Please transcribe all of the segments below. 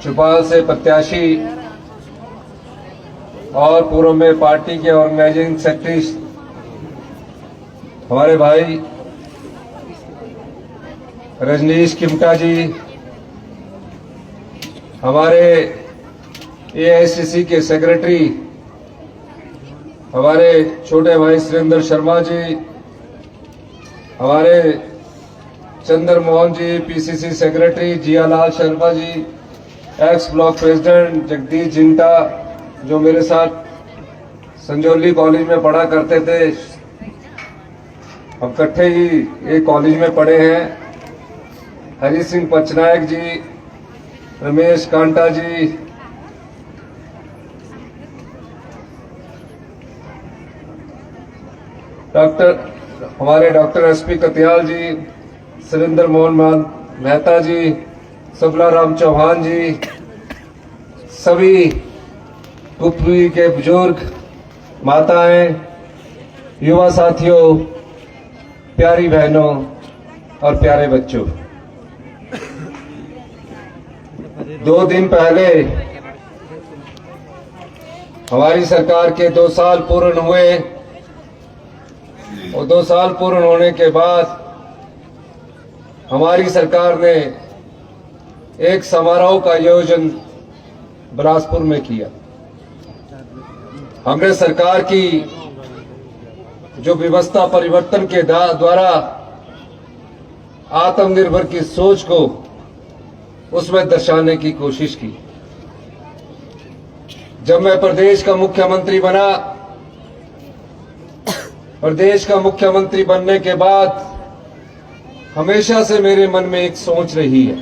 चौपाल से प्रत्याशी और पूर्व में पार्टी के ऑर्गेनाइजिंग सेक्रेटरी हमारे भाई रजनीश किमटा जी, हमारे एआईसीसी के सेक्रेटरी हमारे छोटे भाई सुरेंद्र शर्मा जी, हमारे Chandra Mohan ji PCC secretary, Jiyalal Sharma ji ex block president, Jagdish Jinta जो मेरे साथ संजौली कॉलेज में पढ़ा करते थे, हम इकट्ठे ही एक कॉलेज में पढ़े हैं, हरि सिंह पचनायक जी, रमेश कांटा जी, हमारे डॉक्टर एसपी कतियाल जी, सुरेंद्र मोहन मेहता जी, सबला राम चौहान जी, सभी कुपवी के बुजुर्ग, माताएं, युवा साथियों, प्यारी बहनों और प्यारे बच्चों, 2 दिन पहले हमारी सरकार के 2 साल पूर्ण हुए और 2 साल पूर्ण होने के बाद हमारी सरकार ने एक समारोह का आयोजन बिलासपुर में किया। हमने सरकार की जो व्यवस्था परिवर्तन के द्वारा आत्मनिर्भर की सोच को उसमें दर्शाने की कोशिश की। जब मैं प्रदेश का मुख्यमंत्री बना, प्रदेश का मुख्यमंत्री बनने के बाद हमेशा से मेरे मन में एक सोच रही है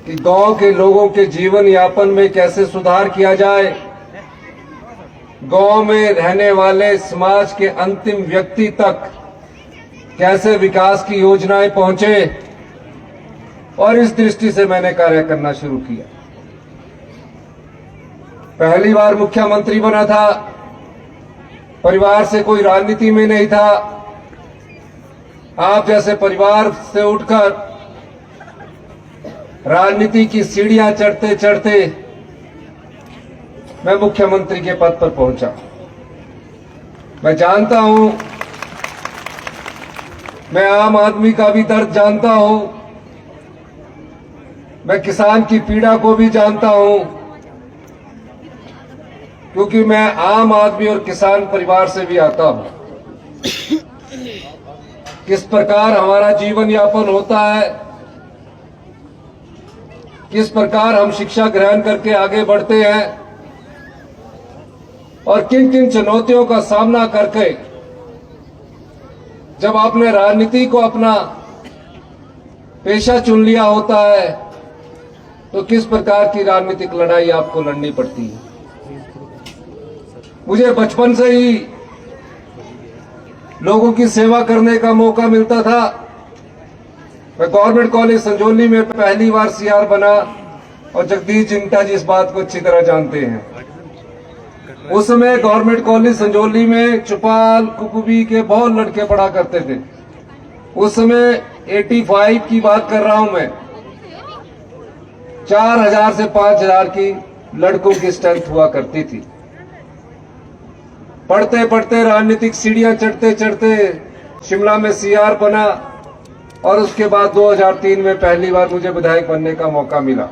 कि गांव के लोगों के जीवन यापन में कैसे सुधार किया जाए, गांव में रहने वाले समाज के अंतिम व्यक्ति तक कैसे विकास की योजनाएं पहुंचे, और इस दृष्टि से मैंने कार्य करना शुरू किया। पहली बार मुख्यमंत्री बना था, परिवार से कोई राजनीति में नहीं था। आप जैसे परिवार से उठकर राजनीति की सीढ़ियां चढ़ते चढ़ते मैं मुख्यमंत्री के पद पर पहुंचा। मैं जानता हूं, मैं आम आदमी का भी दर्द जानता हूं, मैं किसान की पीड़ा को भी जानता हूं, क्योंकि मैं आम आदमी और किसान परिवार से भी आता हूं। किस प्रकार हमारा जीवन यापन होता है, किस प्रकार हम शिक्षा ग्रहण करके आगे बढ़ते हैं और किन किन चुनौतियों का सामना करके जब आपने राजनीति को अपना पेशा चुन लिया होता है तो किस प्रकार की राजनीतिक लड़ाई आपको लड़नी पड़ती है। मुझे बचपन से ही लोगों की सेवा करने का मौका मिलता था। मैं गवर्नमेंट कॉलेज संजौली में पहली बार सीआर बना और जगदीश जिंटा जी इस बात को अच्छी तरह जानते हैं। उस समय गवर्नमेंट कॉलेज संजौली में चौपाल कुपवी के बहुत लड़के पढ़ा करते थे। उस समय 85 की बात कर रहा हूं मैं, 4000 से 5000 की लड़कों की स्ट्रेंथ हुआ करती थी। पढ़ते पढ़ते राजनीतिक सीढ़ियां चढ़ते चढ़ते शिमला में सीआर बना और उसके बाद 2003 में पहली बार मुझे विधायक बनने का मौका मिला।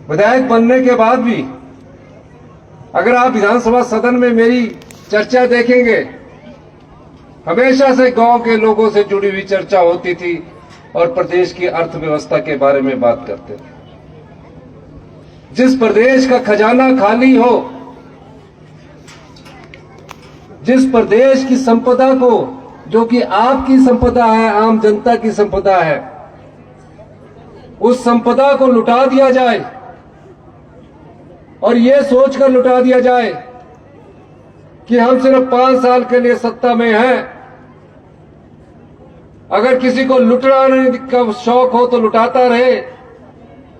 विधायक बनने के बाद भी अगर आप विधानसभा सदन में मेरी चर्चा देखेंगे, हमेशा से गांव के लोगों से जुड़ी हुई चर्चा होती थी और प्रदेश की अर्थव्यवस्था के बारे में बात करते थे। जिस प्रदेश का खजाना खाली हो, जिस प्रदेश की संपदा को, जो कि आपकी संपदा है, आम जनता की संपदा है, उस संपदा को लुटा दिया जाए और ये सोचकर लुटा दिया जाए कि हम सिर्फ 5 साल के लिए सत्ता में हैं। अगर किसी को लुटाने का शौक हो तो लुटाता रहे,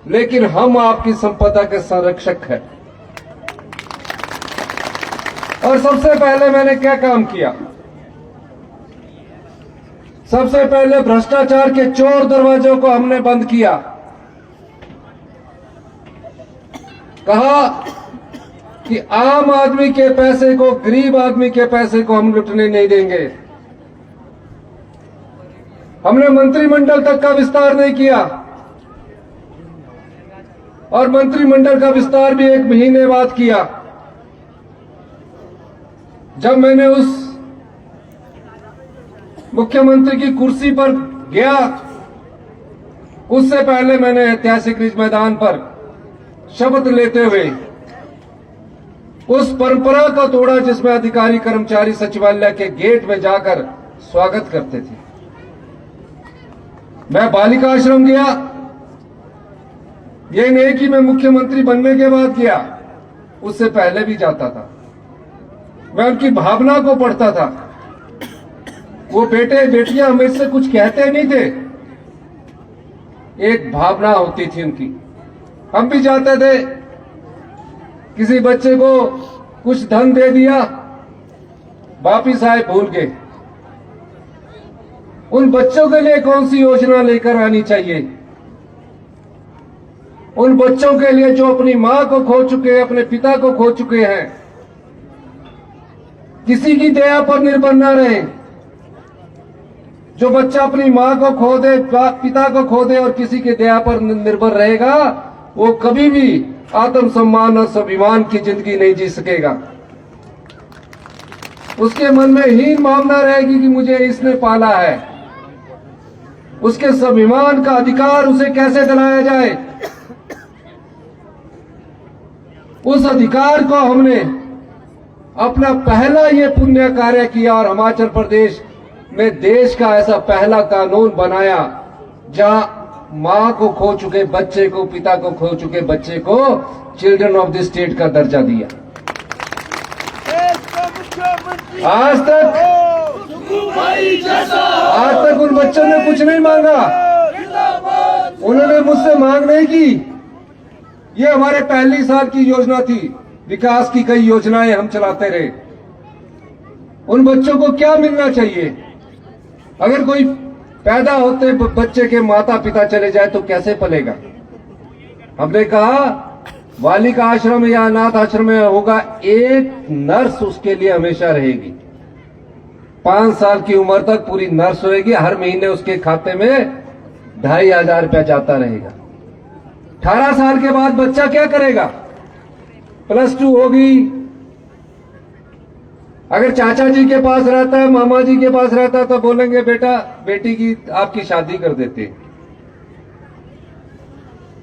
लेकिन हम आपकी संपदा के संरक्षक हैं। और सबसे पहले मैंने क्या काम किया? सबसे पहले भ्रष्टाचार के चोर दरवाजों को हमने बंद किया। कहा कि आम आदमी के पैसे को, गरीब आदमी के पैसे को हम लुटने नहीं देंगे। हमने मंत्रिमंडल तक का विस्तार नहीं किया और मंत्रिमंडल का विस्तार भी 1 महीने बाद किया। जब मैंने उस मुख्यमंत्री की कुर्सी पर गया, उससे पहले मैंने ऐतिहासिक रिज मैदान पर शपथ लेते हुए उस परंपरा का तोड़ा जिसमें अधिकारी कर्मचारी सचिवालय के गेट में जाकर स्वागत करते थे। मैं बालिका आश्रम गया। ये नहीं कि मैं मुख्यमंत्री बनने के बाद गया, उससे पहले भी जाता था। मैं उनकी भावना को पढ़ता था। वो बेटे बेटियां मेरे से कुछ कहते नहीं थे, एक भावना होती थी उनकी। हम भी जाते थे, किसी बच्चे को कुछ धन दे दिया, वापिस आए भूल गए। उन बच्चों के लिए कौन सी योजना लेकर आनी चाहिए? उन बच्चों के लिए जो अपनी मां को खो चुके हैं, अपने पिता को खो चुके हैं, किसी की दया पर निर्भर न रहे। जो बच्चा अपनी मां को खो दे, पिता को खो दे और किसी की दया पर निर्भर रहेगा, वो कभी भी आत्मसम्मान और स्वाभिमान की जिंदगी नहीं जी सकेगा। उसके मन में हीन भावना रहेगी कि मुझे इसने पाला है। उसके स्वाभिमान का अधिकार उसे कैसे दिलाया जाए, उस अधिकार को हमने अपना पहला ये पुण्य कार्य किया और हिमाचल प्रदेश में देश का ऐसा पहला कानून बनाया जहां मां को खो चुके बच्चे को, पिता को खो चुके बच्चे को चिल्ड्रन ऑफ द स्टेट का दर्जा दिया। आज तक उन बच्चों ने कुछ नहीं मांगा, उन्होंने मुझसे मांग नहीं की। ये हमारे पहली साल की योजना थी। विकास की कई योजनाएं हम चलाते रहे। उन बच्चों को क्या मिलना चाहिए? अगर कोई पैदा होते बच्चे के माता पिता चले जाए तो कैसे पलेगा? हमने कहा बालिका आश्रम या अनाथ आश्रम में होगा, एक नर्स उसके लिए हमेशा रहेगी। 5 साल की उम्र तक पूरी नर्स होगी। हर महीने उसके खाते में 2,500 रुपया जाता रहेगा। 18 साल के बाद बच्चा क्या करेगा? +2 होगी। अगर चाचा जी के पास रहता है, मामा जी के पास रहता है, तो बोलेंगे बेटा बेटी की आपकी शादी कर देते।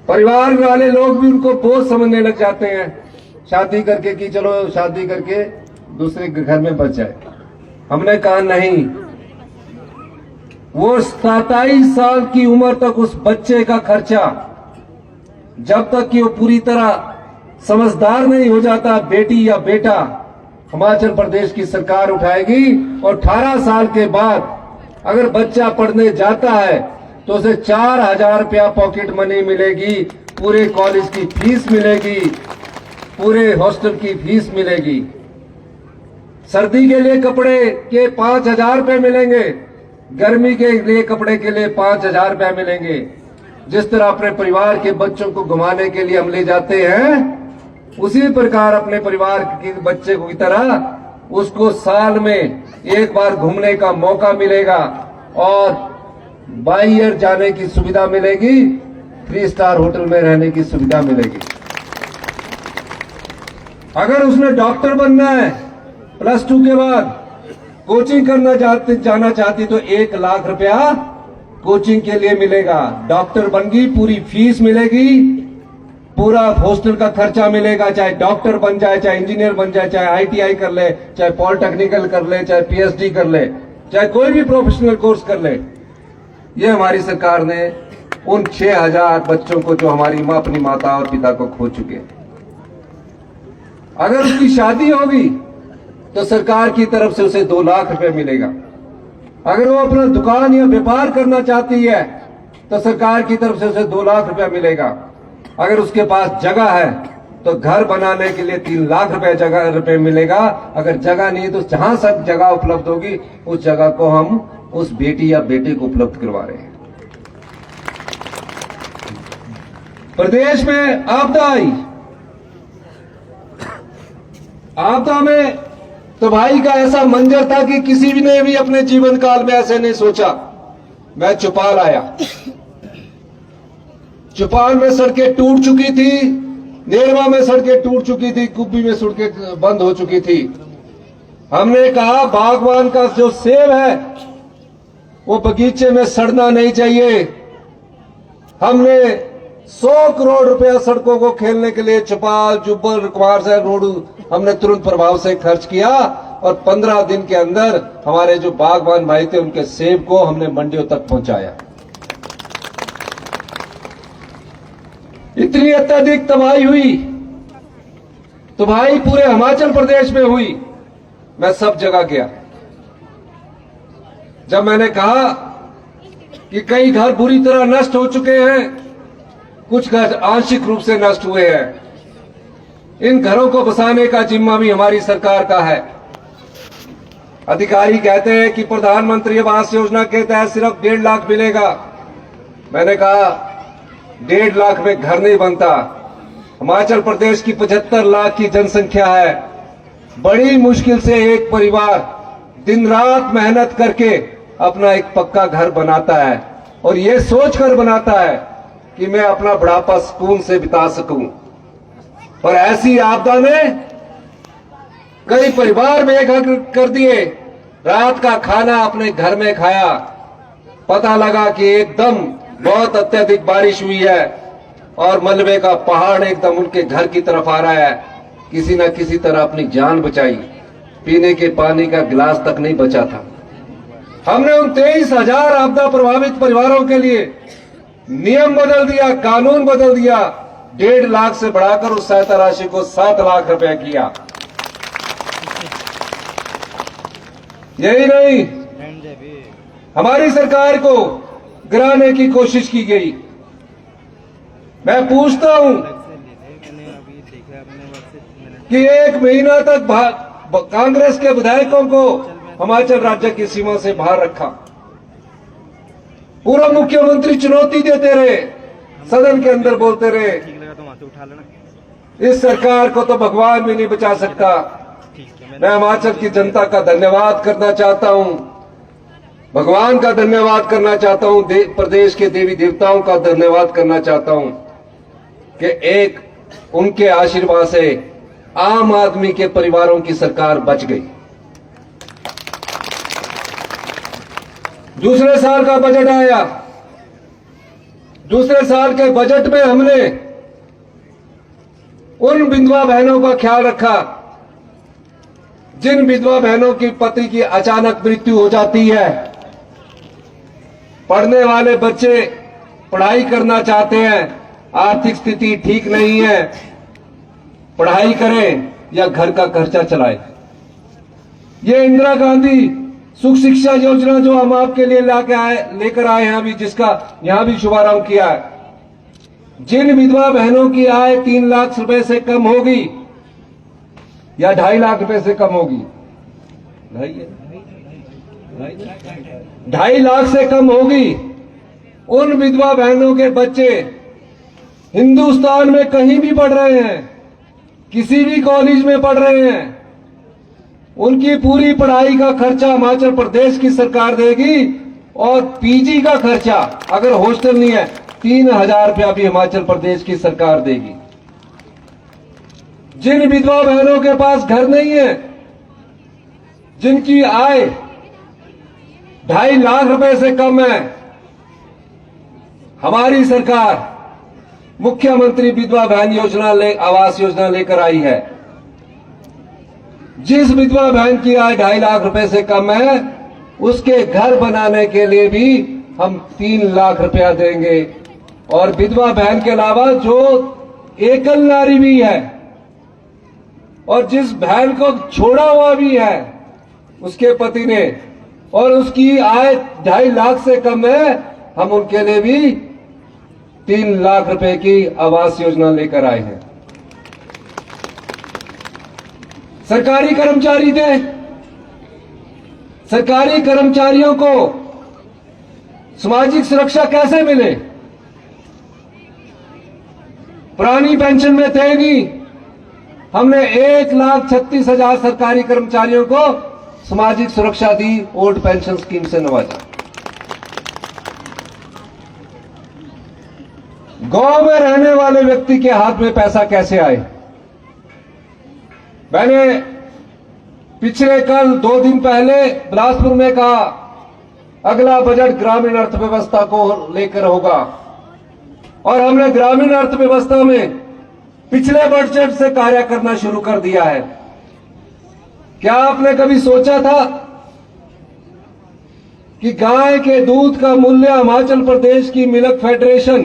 परिवार वाले लोग भी उनको बोझ समझने लग जाते हैं शादी करके, कि चलो शादी करके दूसरे घर में बच जाए। हमने कहा नहीं, वो 27 साल की उम्र तक उस बच्चे का खर्चा, जब तक कि वो पूरी तरह समझदार नहीं हो जाता, बेटी या बेटा, हिमाचल प्रदेश की सरकार उठाएगी। और 18 साल के बाद अगर बच्चा पढ़ने जाता है तो उसे 4,000 रुपया पॉकेट मनी मिलेगी, पूरे कॉलेज की फीस मिलेगी, पूरे हॉस्टल की फीस मिलेगी। सर्दी के लिए कपड़े के 5,000 रुपये मिलेंगे, गर्मी के लिए कपड़े के लिए 5,000 रुपये मिलेंगे। जिस तरह अपने परिवार के बच्चों को घुमाने के लिए हम ले जाते हैं, उसी प्रकार अपने परिवार के बच्चे की तरह उसको साल में एक बार घूमने का मौका मिलेगा और बाई ईयर जाने की सुविधा मिलेगी, 3 स्टार होटल में रहने की सुविधा मिलेगी। अगर उसने डॉक्टर बनना है, +2 के बाद कोचिंग करना जाना चाहती तो 1 लाख रुपया कोचिंग के लिए मिलेगा। डॉक्टर बन गई, पूरी फीस मिलेगी, पूरा हॉस्टल का खर्चा मिलेगा। चाहे डॉक्टर बन जाए, चाहे इंजीनियर बन जाए, चाहे ITI कर ले, चाहे पॉलिटेक्निकल कर ले, चाहे PhD कर ले, चाहे कोई भी प्रोफेशनल कोर्स कर ले। ये हमारी सरकार ने उन 6,000 बच्चों को, जो हमारी मां अपनी माता और पिता को खो चुके, अगर उसकी शादी होगी तो सरकार की तरफ से उसे 2 लाख रुपए मिलेगा। अगर वो अपना दुकान या व्यापार करना चाहती है तो सरकार की तरफ से उसे 2 लाख रुपया मिलेगा। अगर उसके पास जगह है तो घर बनाने के लिए 3 लाख रुपए मिलेगा। अगर जगह नहीं है तो जहां सब जगह उपलब्ध होगी उस जगह को हम उस बेटी या बेटे को उपलब्ध करवा रहे हैं। प्रदेश में आपदा आई, आपदा में तबाही का ऐसा मंजर था कि किसी भी ने भी अपने जीवन काल में ऐसे नहीं सोचा। मैं चौपाल आया, चौपाल में सड़कें टूट चुकी थी, नेरवा में सड़कें टूट चुकी थी, कुब्बी में सड़कें बंद हो चुकी थी। हमने कहा बागवान का जो सेब है वो बगीचे में सड़ना नहीं चाहिए। हमने 100 करोड़ रुपया सड़कों को खेलने के लिए चौपाल, जुब्बल, कुमार साहब रोड हमने तुरंत प्रभाव से खर्च किया और 15 दिन के अंदर हमारे जो बागवान भाई थे उनके सेब को हमने मंडियों तक पहुंचाया। इतनी अत्यधिक तबाही हुई, तबाही पूरे हिमाचल प्रदेश में हुई। मैं सब जगह गया। जब मैंने कहा कि कई घर बुरी तरह नष्ट हो चुके हैं, कुछ घर आंशिक रूप से नष्ट हुए हैं, इन घरों को बसाने का जिम्मा भी हमारी सरकार का है। अधिकारी कहते हैं कि प्रधानमंत्री आवास योजना के तहत सिर्फ 1.5 लाख मिलेगा। मैंने कहा 1.5 लाख में घर नहीं बनता। हिमाचल प्रदेश की 75 लाख की जनसंख्या है। बड़ी मुश्किल से एक परिवार दिन रात मेहनत करके अपना एक पक्का घर बनाता है और ये सोचकर बनाता है कि मैं अपना बुढ़ापा सुकून से बिता सकूं। पर ऐसी आपदा ने कई परिवार बेघर कर दिए। रात का खाना अपने घर में खाया, पता लगा कि एकदम बहुत अत्यधिक बारिश हुई है और मलबे का पहाड़ एकदम उनके घर की तरफ आ रहा है। किसी न किसी तरह अपनी जान बचाई। पीने के पानी का गिलास तक नहीं बचा था। हमने उन 23,000 आपदा प्रभावित परिवारों के लिए नियम बदल दिया, कानून बदल दिया। 1.5 लाख से बढ़ाकर उस सहायता राशि को 7 लाख रुपया किया। यही नहीं, हमारी सरकार को गिराने की कोशिश की गई। मैं पूछता हूं कि 1 महीना तक कांग्रेस के विधायकों को हिमाचल राज्य की सीमा से बाहर रखा। पूर्व मुख्यमंत्री चुनौती देते रहे, सदन के अंदर बोलते रहे इस सरकार को तो भगवान भी नहीं बचा सकता। मैं हिमाचल की जनता का धन्यवाद करना चाहता हूं, भगवान का धन्यवाद करना चाहता हूं, प्रदेश के देवी देवताओं का धन्यवाद करना चाहता हूं कि एक उनके आशीर्वाद से आम आदमी के परिवारों की सरकार बच गई। दूसरे साल का बजट आया। दूसरे साल के बजट में हमने उन विधवा बहनों का ख्याल रखा जिन विधवा बहनों की पति की अचानक मृत्यु हो जाती है। पढ़ने वाले बच्चे पढ़ाई करना चाहते हैं, आर्थिक स्थिति ठीक नहीं है, पढ़ाई करें या घर का खर्चा चलाएं। ये इंदिरा गांधी सुख शिक्षा योजना जो हम आपके लिए लेकर आए हैं अभी, जिसका यहां भी शुभारंभ किया है, जिन विधवा बहनों की आय 3 लाख रुपए से कम होगी या 2.5 लाख रुपए से कम होगी, 2.5 लाख से कम होगी, उन विधवा बहनों के बच्चे हिंदुस्तान में कहीं भी पढ़ रहे हैं, किसी भी कॉलेज में पढ़ रहे हैं, उनकी पूरी पढ़ाई का खर्चा हिमाचल प्रदेश की सरकार देगी और पीजी का खर्चा, अगर हॉस्टल नहीं है, 3,000 रुपया भी हिमाचल प्रदेश की सरकार देगी। जिन विधवा बहनों के पास घर नहीं है, जिनकी आय 2.5 लाख रुपए से कम है, हमारी सरकार मुख्यमंत्री विधवा बहन योजना आवास योजना लेकर आई है। जिस विधवा बहन की आय 2.5 लाख रुपए से कम है, उसके घर बनाने के लिए भी हम 3 लाख रुपया देंगे। और विधवा बहन के अलावा जो एकल नारी भी है और जिस बहन को छोड़ा हुआ भी है उसके पति ने, और उसकी आय 2.5 लाख से कम है, हम उनके लिए भी 3 लाख रुपए की आवास योजना लेकर आए हैं। सरकारी कर्मचारी थे, सरकारी कर्मचारियों को सामाजिक सुरक्षा कैसे मिले? पुरानी पेंशन में थे नहीं, हमने 1,36,000 सरकारी कर्मचारियों को सामाजिक सुरक्षा दी, ओल्ड पेंशन स्कीम से नवाजा। गांव में रहने वाले व्यक्ति के हाथ में पैसा कैसे आए? मैंने पिछले कल 2 दिन पहले बिलासपुर में कहा, अगला बजट ग्रामीण अर्थव्यवस्था को लेकर होगा, और हमने ग्रामीण अर्थव्यवस्था में पिछले बजट से कार्य करना शुरू कर दिया है। क्या आपने कभी सोचा था कि गाय के दूध का मूल्य हिमाचल प्रदेश की मिल्क फेडरेशन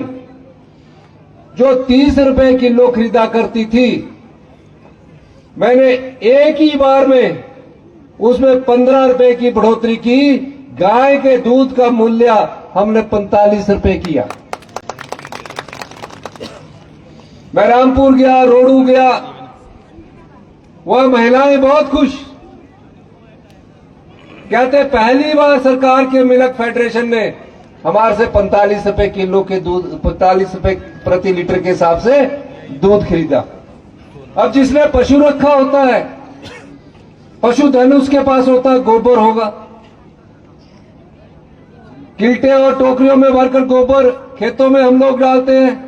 जो 30 रुपए किलो खरीदा करती थी, मैंने एक ही बार में उसमें 15 रुपए की बढ़ोतरी की, गाय के दूध का मूल्य हमने 45 रुपए किया। मैं रामपुर गया, रोडू गया, वह महिलाएं बहुत खुश, कहते पहली बार सरकार के मिल्क फेडरेशन ने हमारे से 45 रुपए किलो के दूध, 45 रुपए प्रति लीटर के हिसाब से दूध खरीदा। अब जिसने पशु रखा होता है, पशुधन उसके पास होता है, गोबर होगा, किल्टे और टोकरियों में भरकर गोबर खेतों में हम लोग डालते हैं।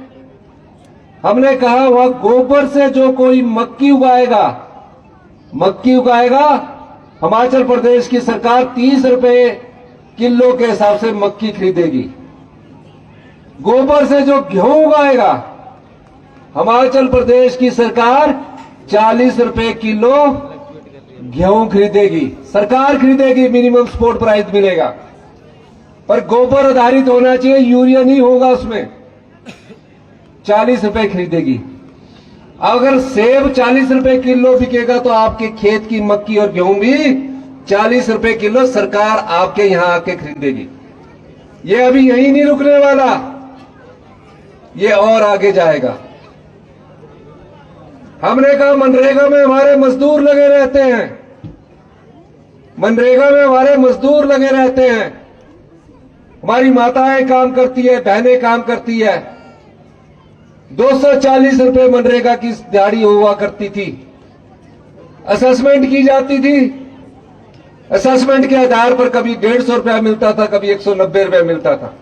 हमने कहा वह गोबर से जो कोई मक्की उगाएगा, हिमाचल प्रदेश की सरकार 30 रुपए किलो के हिसाब से मक्की खरीदेगी। गोबर से जो गेहूं उगाएगा, हिमाचल प्रदेश की सरकार 40 रुपए किलो गेहूं खरीदेगी। सरकार खरीदेगी, मिनिमम सपोर्ट प्राइस मिलेगा, पर गोबर आधारित होना चाहिए, यूरिया नहीं होगा उसमें। 40 रुपए खरीदेगी। अगर सेब 40 रुपए किलो बिकेगा तो आपके खेत की मक्की और गेहूं भी 40 रुपए किलो सरकार आपके यहां आके खरीदेगी। ये अभी यही नहीं रुकने वाला, ये और आगे जाएगा। हमने कहा मनरेगा में हमारे मजदूर लगे रहते हैं, मनरेगा में हमारे मजदूर लगे रहते हैं, हमारी माताएं काम करती है, बहनें काम करती है। 240 रुपए मनरेगा की दिहाड़ी हुआ करती थी, असेसमेंट की जाती थी, असेसमेंट के आधार पर कभी 150 रुपया मिलता था, कभी 190 रुपया मिलता था।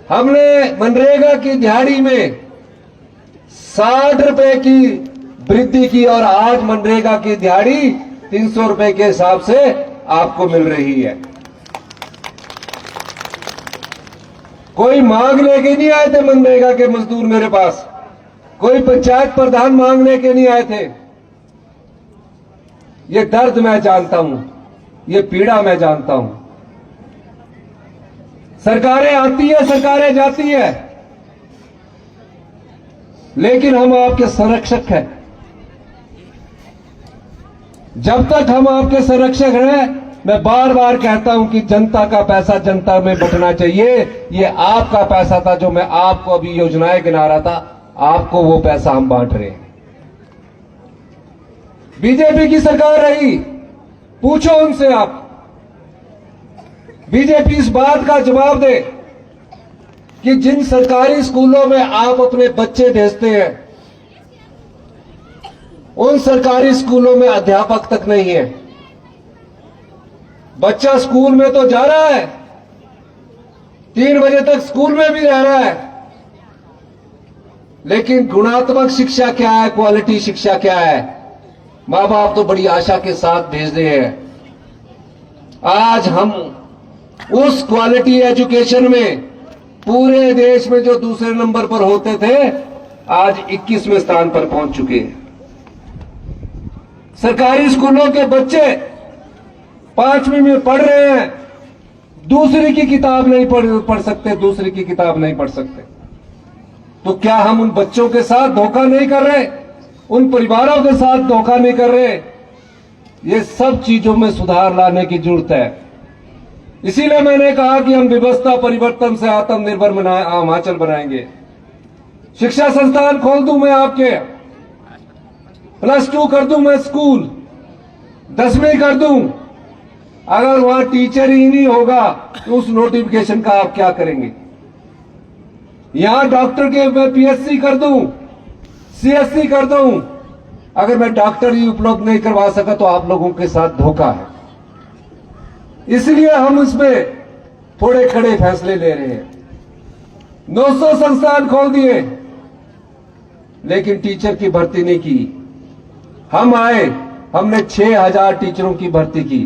हमने मनरेगा की दिहाड़ी में 60 रुपए की वृद्धि की और आज मनरेगा की दिहाड़ी 300 रुपए के हिसाब से आपको मिल रही है। कोई मांग लेके नहीं आए थे मनरेगा के मजदूर मेरे पास, कोई पंचायत प्रधान मांग लेके नहीं आए थे। ये दर्द मैं जानता हूं, ये पीड़ा मैं जानता हूं। सरकारें आती है, सरकारें जाती है, लेकिन हम आपके संरक्षक हैं। जब तक हम आपके संरक्षक हैं, मैं बार बार कहता हूं कि जनता का पैसा जनता में बंटना चाहिए। ये आपका पैसा था जो मैं आपको अभी योजनाएं गिना रहा था, आपको वो पैसा हम बांट रहे हैं। बीजेपी की सरकार रही, पूछो उनसे आप, बीजेपी इस बात का जवाब दे कि जिन सरकारी स्कूलों में आप अपने बच्चे भेजते हैं, उन सरकारी स्कूलों में अध्यापक तक नहीं है। बच्चा स्कूल में तो जा रहा है, 3 बजे तक स्कूल में भी रह रहा है, लेकिन गुणात्मक शिक्षा क्या है, क्वालिटी शिक्षा क्या है, मां बाप तो बड़ी आशा के साथ भेज रहे हैं। आज हम उस क्वालिटी एजुकेशन में पूरे देश में जो दूसरे नंबर पर होते थे, आज 21वें स्थान पर पहुंच चुके हैं। सरकारी स्कूलों के बच्चे 5वीं में पढ़ रहे हैं, दूसरी की किताब नहीं पढ़ सकते, दूसरी की किताब नहीं पढ़ सकते। तो क्या हम उन बच्चों के साथ धोखा नहीं कर रहे, उन परिवारों के साथ धोखा नहीं कर रहे? ये सब चीजों में सुधार लाने की जरूरत है। इसीलिए मैंने कहा कि हम व्यवस्था परिवर्तन से आत्मनिर्भर हिमाचल बनाएंगे। शिक्षा संस्थान खोल दूं मैं आपके, +2 कर दूं मैं स्कूल, 10वीं कर दूं। अगर वहां टीचर ही नहीं होगा तो उस नोटिफिकेशन का आप क्या करेंगे? यहां डॉक्टर के मैं PSC कर दूं, CSC कर दूं, अगर मैं डॉक्टर ही उपलब्ध नहीं करवा सका तो आप लोगों के साथ धोखा है। इसलिए हम इसमें थोड़े कड़े फैसले ले रहे हैं। 900 संस्थान खोल दिए, लेकिन टीचर की भर्ती नहीं की। हम आए, हमने 6000 टीचरों की भर्ती की,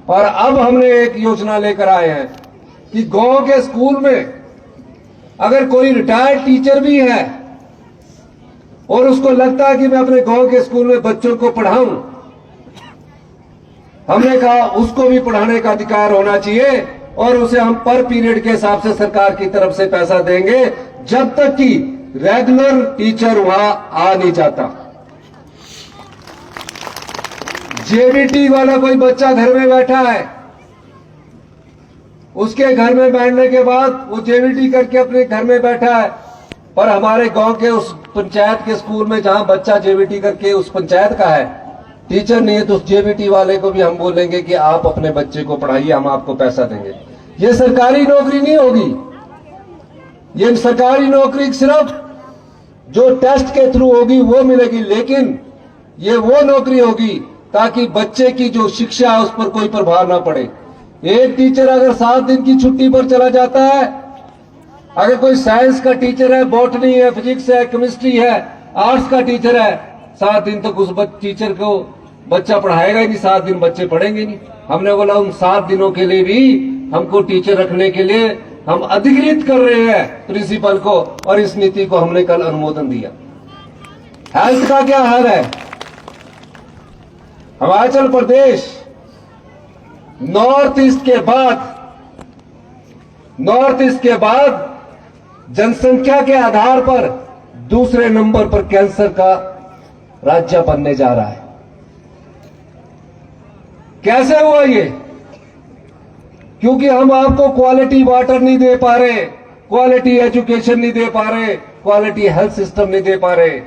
और अब हमने एक योजना लेकर आए हैं कि गांव के स्कूल में अगर कोई रिटायर्ड टीचर भी है और उसको लगता है कि मैं अपने गांव के स्कूल में बच्चों को पढ़ाऊं, हमने कहा उसको भी पढ़ाने का अधिकार होना चाहिए, और उसे हम पर पीरियड के हिसाब से सरकार की तरफ से पैसा देंगे, जब तक कि रेगुलर टीचर वहां आ नहीं जाता। जेबीटी वाला कोई बच्चा घर में बैठा है, उसके घर में बैठने के बाद वो जेबीटी करके अपने घर में बैठा है, पर हमारे गांव के उस पंचायत के स्कूल में जहां बच्चा जेबीटी करके उस पंचायत का है, टीचर नहीं है, तो उस जेबीटी वाले को भी हम बोलेंगे कि आप अपने बच्चे को पढ़ाइए, हम आपको पैसा देंगे। ये सरकारी नौकरी नहीं होगी, ये सरकारी नौकरी सिर्फ जो टेस्ट के थ्रू होगी वो मिलेगी, लेकिन ये वो नौकरी होगी ताकि बच्चे की जो शिक्षा है उस पर कोई प्रभाव ना पड़े। एक टीचर अगर 7 दिन की छुट्टी पर चला जाता है, अगर कोई साइंस का टीचर है, बॉटनी है, फिजिक्स है, केमिस्ट्री है, आर्ट्स का टीचर है, 7 दिन तक उस टीचर को बच्चा पढ़ाएगा ही नहीं, 7 दिन बच्चे पढ़ेंगे नहीं। हमने बोला उन 7 दिनों के लिए भी हमको टीचर रखने के लिए हम अधिकृत कर रहे हैं प्रिंसिपल को, और इस नीति को हमने कल अनुमोदन दिया। हेल्थ का क्या हाल है? हिमाचल प्रदेश नॉर्थ ईस्ट के बाद जनसंख्या के आधार पर दूसरे नंबर पर कैंसर का राज्य बनने जा रहा है। कैसे हुआ ये? क्योंकि हम आपको क्वालिटी वाटर नहीं दे पा रहे, क्वालिटी एजुकेशन नहीं दे पा रहे, क्वालिटी हेल्थ सिस्टम नहीं दे पा रहे।